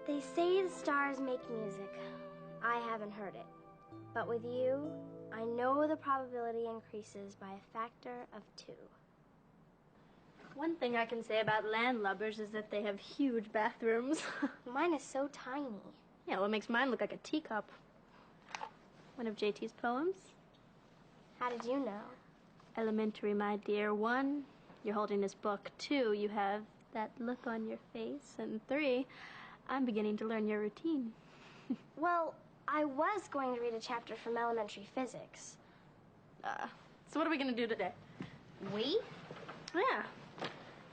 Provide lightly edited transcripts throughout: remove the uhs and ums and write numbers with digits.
They say the stars make music. I haven't heard it. But with you, I know the probability increases by a factor of 2. One thing I can say about landlubbers is that they have huge bathrooms. Mine is so tiny. Yeah, well, it makes mine look like a teacup. One of JT's poems. How did you know? Elementary, my dear. 1, you're holding this book. 2, you have that look on your face. And 3, I'm beginning to learn your routine. Well, I was going to read a chapter from elementary physics. So what are we going to do today? We? Yeah.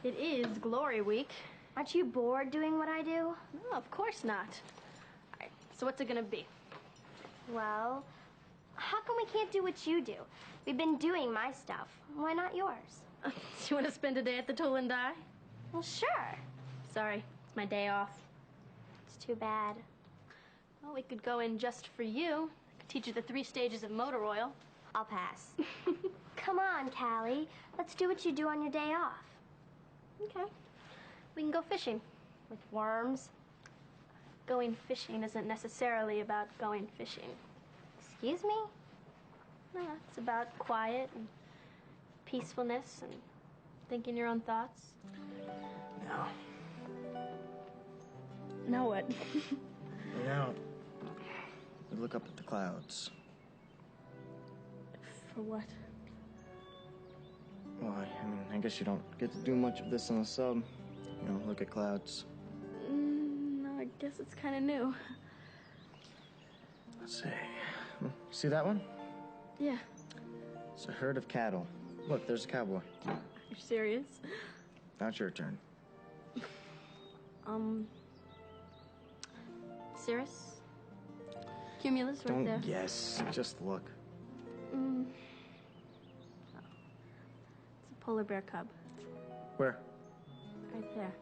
It is Glory Week. Aren't you bored doing what I do? No, of course not. All right, so what's it going to be? Well, how come we can't do what you do? We've been doing my stuff. Why not yours? Do you want to spend a day at the Tool and Die? Well, sure. Sorry, it's my day off. It's too bad. Well, we could go in just for you. I could teach you the 3 stages of motor oil. I'll pass. Come on, Callie. Let's do what you do on your day off. Okay. We can go fishing. With worms? Going fishing isn't necessarily about going fishing. Excuse me? No, it's about quiet and peacefulness and thinking your own thoughts. No. Now what? Now, we look up at the clouds. For what? Why? I mean, I guess you don't get to do much of this on the sub. You know, look at clouds. No, I guess it's kind of new. Let's see. See that one? Yeah. It's a herd of cattle. Look, there's a cowboy. You're serious? Now it's your turn. Cirrus? Cumulus, right Don't there. guess. Just look. Oh. It's a polar bear cub. Where? Right there.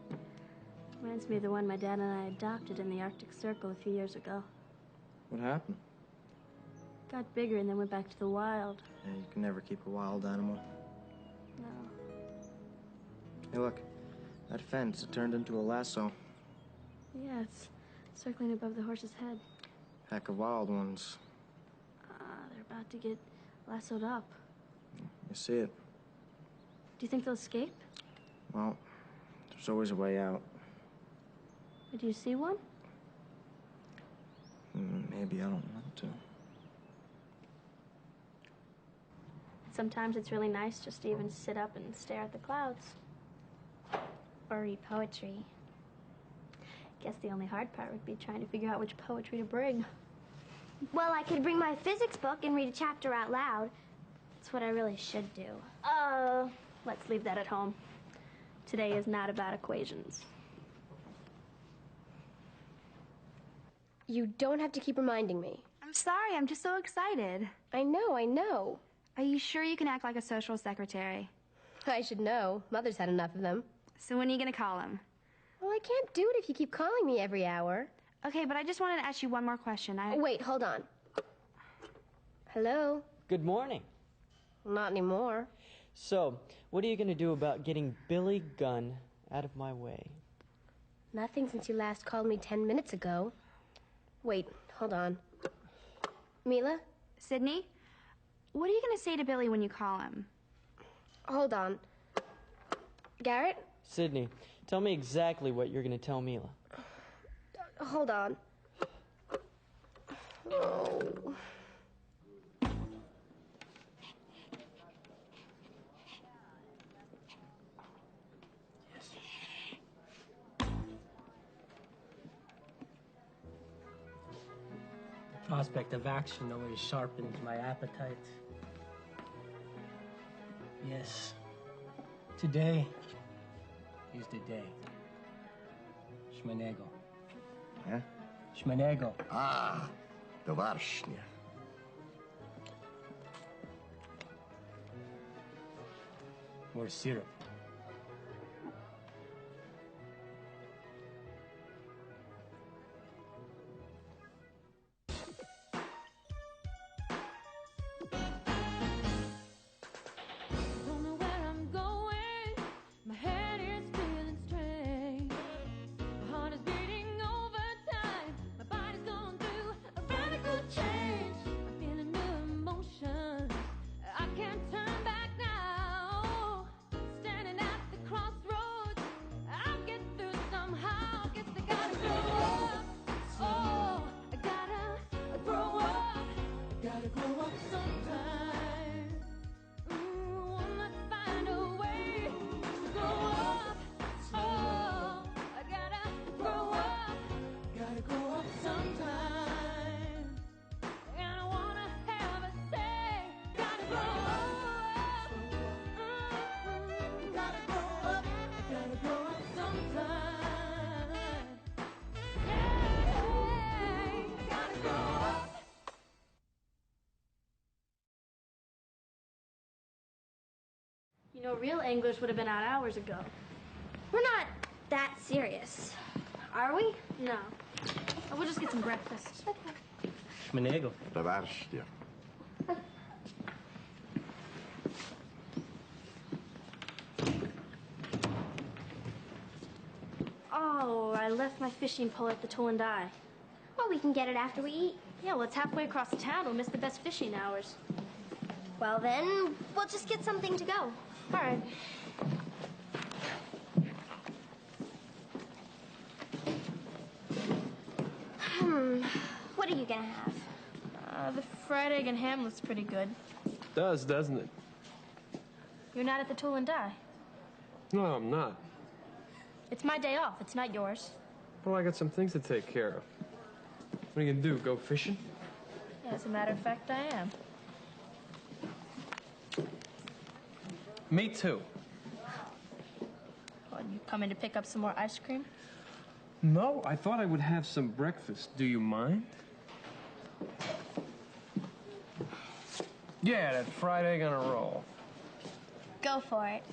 Reminds me of the one my dad and I adopted in the Arctic Circle a few years ago. What happened? Got bigger and then went back to the wild. Yeah, you can never keep a wild animal. No. Hey, look. That fence, it turned into a lasso. Yeah, it's circling above the horse's head. Pack of wild ones. They're about to get lassoed up. You see it. Do you think they'll escape? Well, there's always a way out. Do you see one? Maybe I don't want to. Sometimes it's really nice just to even sit up and stare at the clouds. Or read poetry. Guess the only hard part would be trying to figure out which poetry to bring. Well, I could bring my physics book and read a chapter out loud. That's what I really should do. Let's leave that at home. Today is not about equations. You don't have to keep reminding me. I'm sorry, I'm just so excited. I know. Are you sure you can act like a social secretary? I should know. Mother's had enough of them. So when are you gonna call him? Well, I can't do it if you keep calling me every hour. Okay, but I just wanted to ask you one more question. Wait, hold on. Hello? Good morning. Not anymore. So, what are you going to do about getting Billy Gunn out of my way? Nothing since you last called me 10 minutes ago. Wait, hold on. Mila? Sydney, what are you gonna say to Billy when you call him? Hold on. Garrett? Sydney, tell me exactly what you're going to tell Mila. Hold on. Oh. The prospect of action always sharpens my appetite. Yes, today is the day. Szmanego. Yeah? Szmanego. Ah, the Varshnia. More syrup. Don't know where I'm going. My head is feeling strange. My heart is beating overtime. real anglers would have been out hours ago. We're not that serious, are we? No. We'll just get some breakfast. Schmanego. Товарищи. Oh, I left my fishing pole at the Tool and Die. Well, we can get it after we eat. Yeah, well, it's halfway across town. We'll miss the best fishing hours. Well, then, we'll just get something to go. All right. What are you gonna have? The fried egg and ham looks pretty good. Does, doesn't it? You're not at the Tool and Die. No, I'm not. It's my day off. It's not yours. Well, I got some things to take care of. What are you gonna do, go fishing? Yeah, as a matter of fact, I am. Me too. Well, you coming to pick up some more ice cream? No, I thought I would have some breakfast. Do you mind? Yeah, that fried egg on a roll. Go for it.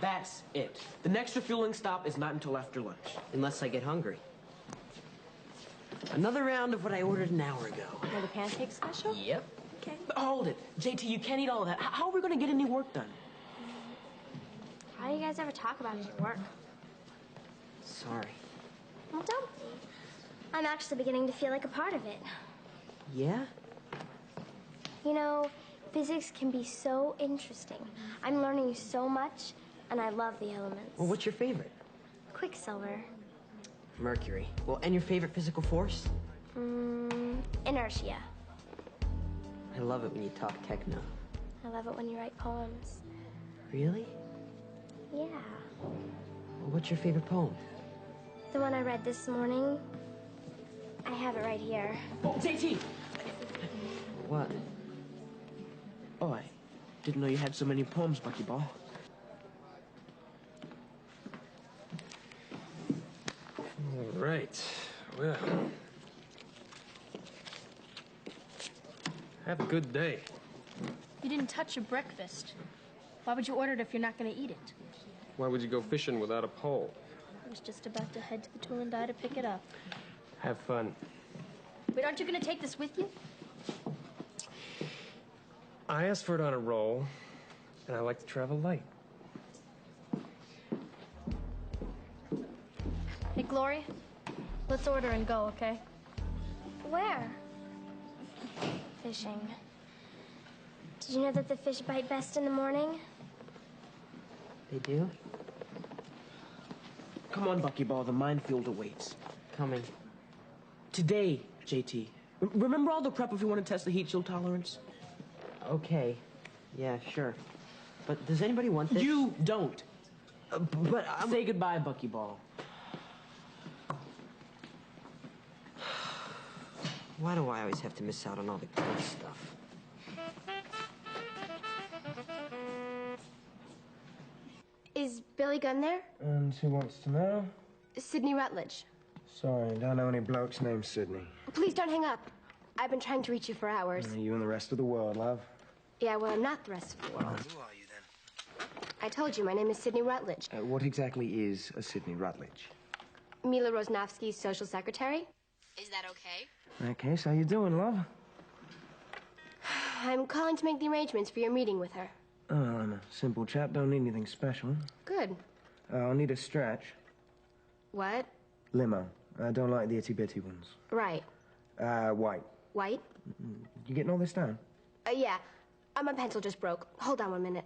That's it. The next refueling stop is not until after lunch. Unless I get hungry. Another round of what I ordered an hour ago. Another pancake special? Yep. Okay. But hold it. JT, you can't eat all of that. How are we going to get any work done? How do you guys ever talk about your work? Sorry. Well, don't be. I'm actually beginning to feel like a part of it. Yeah? You know, physics can be so interesting. I'm learning so much, and I love the elements. Well, what's your favorite? Quicksilver. Mercury. Well, and your favorite physical force? Inertia. I love it when you talk techno. I love it when you write poems. Really? Yeah. Well, what's your favorite poem? The one I read this morning. I have it right here. Oh, JT! What? Oh, I didn't know you had so many poems, Buckyball. All right. Well. Have a good day. You didn't touch your breakfast. Why would you order it if you're not going to eat it? Why would you go fishing without a pole? I was just about to head to the Tool and Die to pick it up. Have fun. Wait, aren't you going to take this with you? I asked for it on a roll, and I like to travel light. Hey, Gloria, let's order and go, okay? Where? Fishing. Did you know that the fish bite best in the morning? They do? Come on, Buckyball. The minefield awaits. Coming. Today, JT. Remember all the prep if you want to test the heat shield tolerance? Okay. Yeah, sure. But does anybody want this? You don't. But say goodbye, Buckyball. Why do I always have to miss out on all the good stuff? Is Billy Gunn there? And who wants to know? Sidney Rutledge. Sorry, don't know any blokes named Sidney. Please don't hang up. I've been trying to reach you for hours. You and the rest of the world, love. Yeah, well, I'm not the rest of the world. Who are you then? I told you, my name is Sidney Rutledge. What exactly is a Sidney Rutledge? Mila Rosnowski's social secretary. Is that okay? Okay, so how you doing, love? I'm calling to make the arrangements for your meeting with her. Oh, I'm a simple chap, don't need anything special. Good. I'll need a stretch. What? Limo. I don't like the itty-bitty ones. Right. White. White? You getting all this down? Yeah. My pencil just broke. Hold on 1 minute.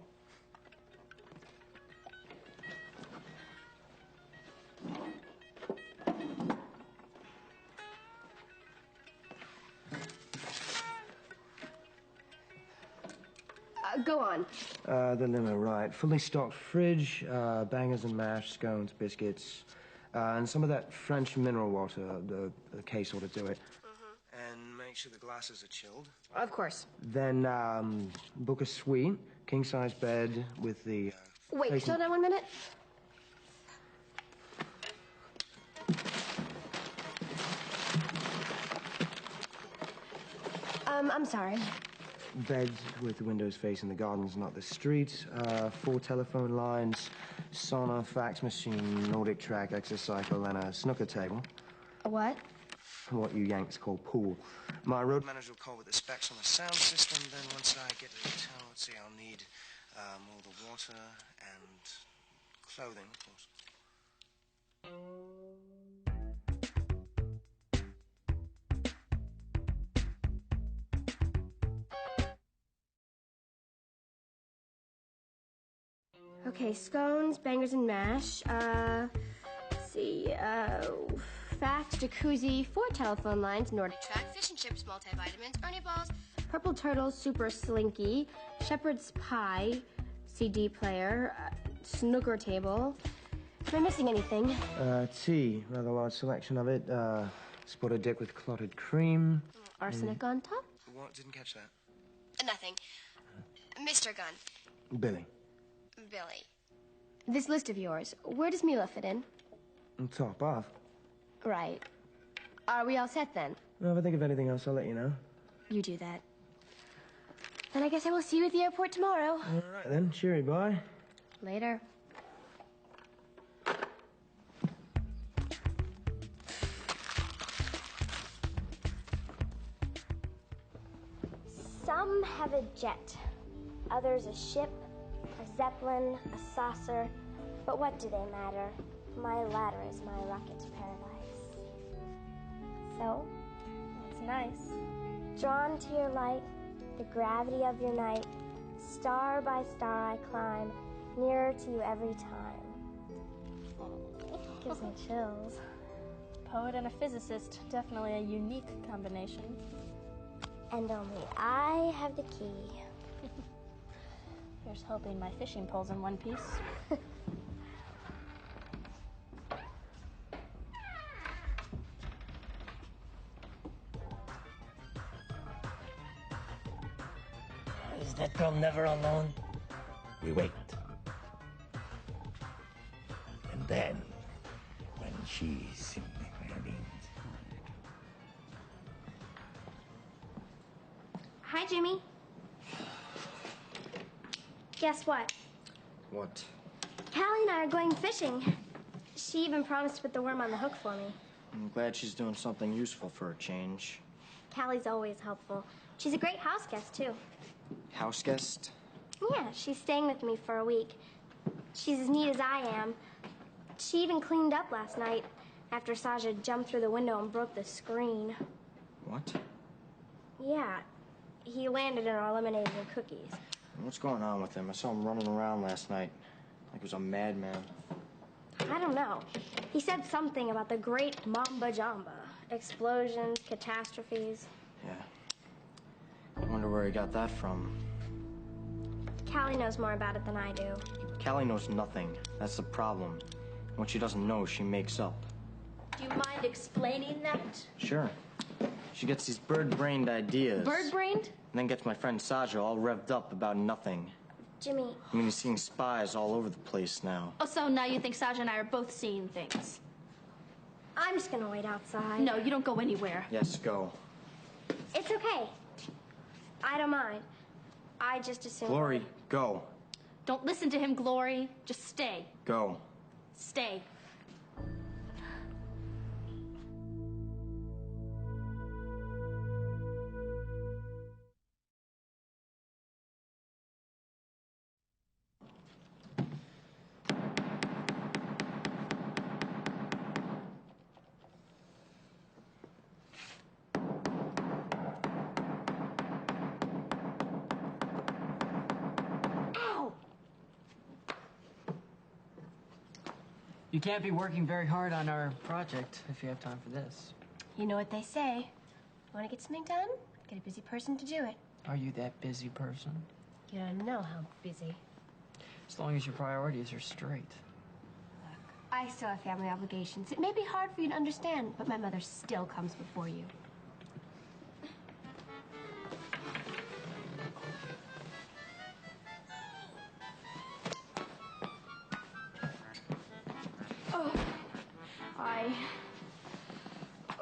Go on. The limo, right. Fully stocked fridge, bangers and mash, scones, biscuits, and some of that French mineral water. The case ought to do it. And make sure the glasses are chilled. Of course. Then, book a suite, king-size bed with the... Wait, facing- hold on 1 minute. I'm sorry. bed with the windows facing the gardens, not the street. 4 telephone lines, sauna, fax machine, Nordic track, exercycle, and a snooker table. A what? What you Yanks call pool. My road manager will call with the specs on the sound system. Then once I get to the town, let's see, I'll need all the water and clothing, of course. Okay, scones, bangers, and mash. Let's see, fax, jacuzzi, 4 telephone lines, Nordic track, fish and chips, multivitamins, Ernie balls, purple turtle, super slinky, shepherd's pie, CD player, snooker table. Am I missing anything? Tea, rather large selection of it. Spotted dick with clotted cream. Arsenic on top? What? Didn't catch that. Nothing. Mr. Gunn. Billy. Billy. This list of yours, where does Mila fit in? Top off. Right. Are we all set then? Well, if I think of anything else, I'll let you know. You do that. Then I guess I will see you at the airport tomorrow. All right, then. Cheery, bye. Later. Some have a jet, others a ship, a zeppelin, a saucer, but what do they matter? My ladder is my rocket to paradise. So, that's nice. Drawn to your light, the gravity of your night, star by star I climb, nearer to you every time. Gives me chills. Poet and a physicist, definitely a unique combination. And only I have the key. Here's hoping my fishing pole's in one piece. Is that girl never alone? We wait. And then, when she's in the marine. Hi, Jimmy. Guess what? What? Callie and I are going fishing. She even promised to put the worm on the hook for me. I'm glad she's doing something useful for a change. Callie's always helpful. She's a great house guest, too. House guest? Yeah, she's staying with me for a week. She's as neat as I am. She even cleaned up last night after Saja jumped through the window and broke the screen. What? Yeah, he landed in our lemonade and cookies. What's going on with him? I saw him running around last night like he was a madman. I don't know. He said something about the great Mamba Jamba. Explosions, catastrophes. Yeah. I wonder where he got that from. Callie knows more about it than I do. Callie knows nothing. That's the problem. What she doesn't know, she makes up. Do you mind explaining that? Sure. She gets these bird-brained ideas. Bird-brained? And then gets my friend Saja all revved up about nothing. Jimmy. I mean, he's seeing spies all over the place now. Oh, so now you think Saja and I are both seeing things? I'm just gonna wait outside. No, you don't go anywhere. Yes, go. It's okay. I don't mind. I just assume... Glory, go. Don't listen to him, Glory. Just stay. Go. Stay. You can't be working very hard on our project if you have time for this. You know what they say. You want to get something done? Get a busy person to do it. Are you that busy person? You don't know how busy. As long as your priorities are straight. I still have family obligations. It may be hard for you to understand, but my mother still comes before you.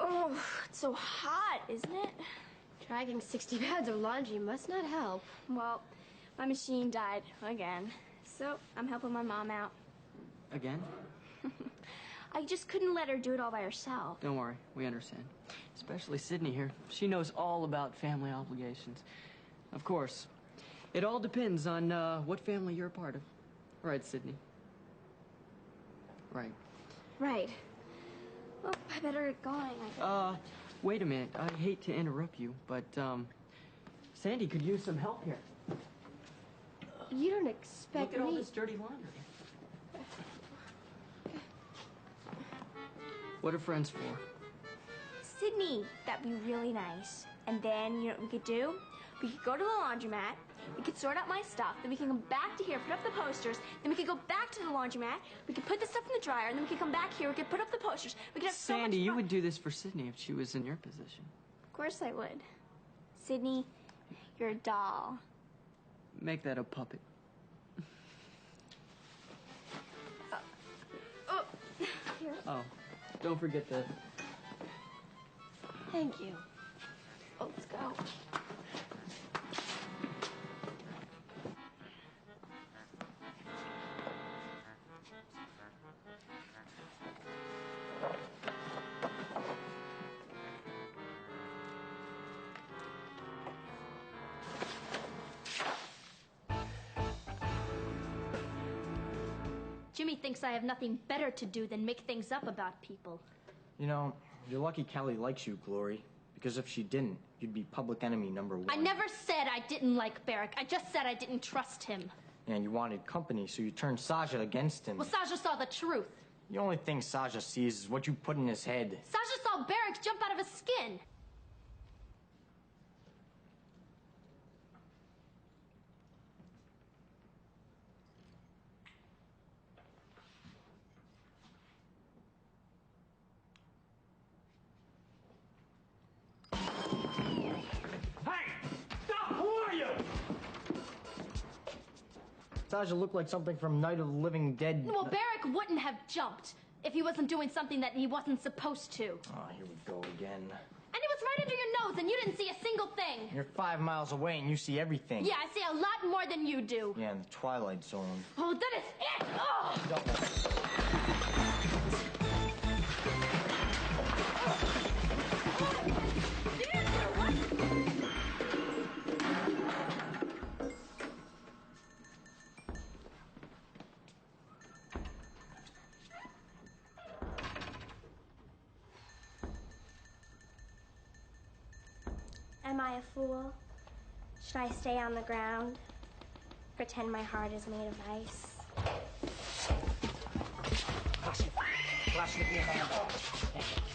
Oh, it's so hot, isn't it? Dragging 60 pounds of laundry must not help. Well, my machine died again, so I'm helping my mom out. Again? I just couldn't let her do it all by herself. Don't worry, we understand. Especially Sydney here. She knows all about family obligations. Of course, it all depends on what family you're a part of. Right, Sydney? Right. Right. Well, I better get going. Wait a minute. I hate to interrupt you, but, Sandy could use some help here. You don't expect Look at all me... this dirty laundry. What are friends for? Sydney, that'd be really nice. And then, you know what we could do? We could go to the laundromat, we could sort out my stuff, then we can come back to here, put up the posters, then we could go back to the laundromat, we could put the stuff in the dryer, and then we could come back here, we could put up the posters. We could have so much Sandy, fun. you would do this for Sydney if she was in your position. Of course I would. Sydney, you're a doll. Make that a puppet. Here. Oh, don't forget the... Thank you. Oh, let's go. Jimmy thinks I have nothing better to do than make things up about people. You know, you're lucky Callie likes you, Glory. Because if she didn't, you'd be public enemy #1. I never said I didn't like Barrick. I just said I didn't trust him. And you wanted company, so you turned Sasha against him. Well, Sasha saw the truth. The only thing Sasha sees is what you put in his head. Sasha saw Barrick jump out of his skin. Sasha looked like something from Night of the Living Dead. Well, Barrick wouldn't have jumped if he wasn't doing something that he wasn't supposed to. Oh, here we go again. And he was right under your nose, and you didn't see a single thing. You're 5 miles away and you see everything. Yeah, I see a lot more than you do. Yeah, in the Twilight Zone. Oh, that is it! Oh! Am I a fool? Should I stay on the ground? Pretend my heart is made of ice? Flash with your hand.